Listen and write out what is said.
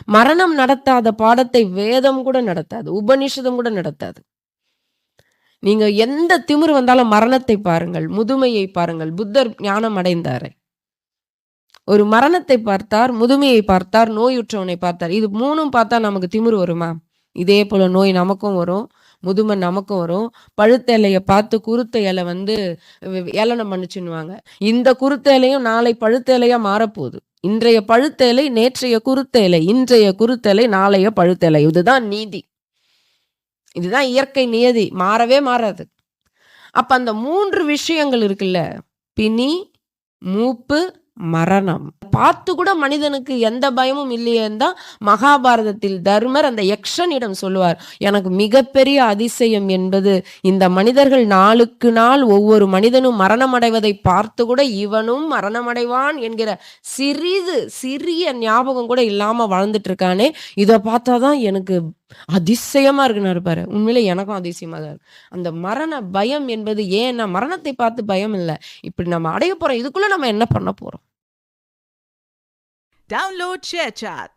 மரணம் நடத்தாத பாடத்தை வேதம் கூட நடத்தாது. உபநிஷதம் கூட நடத்தாது. நீங்க எந்த திமிரு வந்தாலும் மரணத்தை பாருங்கள், முதுமையை பாருங்கள். புத்தர் ஞானம் அடைந்தாரு. ஒரு மரணத்தை பார்த்தார், முதுமையை பார்த்தார், நோயுற்றவனை பார்த்தார். இது 3ம் பார்த்தா நமக்கு திமிரு வருமா? இதே போல நோய் நமக்கும் வரும், முதுமை நமக்கும் வரும். பழுத்த இலைய பார்த்து குருத்த இலை வந்து ஏளனம் பண்ணுச்சுன்னுவாங்க. இந்த குருத்த இலையும் நாளை பழுத்த இலையா மாறப்போகுது. இன்றைய பழுத்த இலை நேற்றைய குருத்த இலை, இன்றைய குருத்த இலை நாளைய பழுத்த இலை. இதுதான் நீதி. இதுதான் இயற்கை நியதி. மாறவே மாறாது. அப்ப அந்த 3 விஷயங்கள் இருக்குல்ல, பிணி, மூப்பு, மரணம். பார்த்து கூட மனிதனுக்கு எந்த பயமும் இல்லையேன்னு தான் மகாபாரதத்தில் தர்மர் அந்த யக்ஷனிடம் சொல்லுவார். எனக்கு மிகப்பெரிய அதிசயம் என்பது இந்த மனிதர்கள் நாளுக்கு நாள் ஒவ்வொரு மனிதனும் மரணம் அடைவதை பார்த்து கூட இவனும் மரணமடைவான் என்கிற சிறிய ஞாபகம் கூட இல்லாம வாழ்ந்துட்டு இருக்கானே, இதை பார்த்தாதான் எனக்கு அதிசயமா இருக்குன்னு இருப்பாரு. உண்மையிலே எனக்கும் அதிசயமா தான் இருக்கு. அந்த மரண பயம் என்பது ஏன்னா மரணத்தை பார்த்து பயம் இல்லை. இப்படி நம்ம அடைய போறோம், இதுக்குள்ள நம்ம என்ன பண்ண போறோம்? Download ShareChat.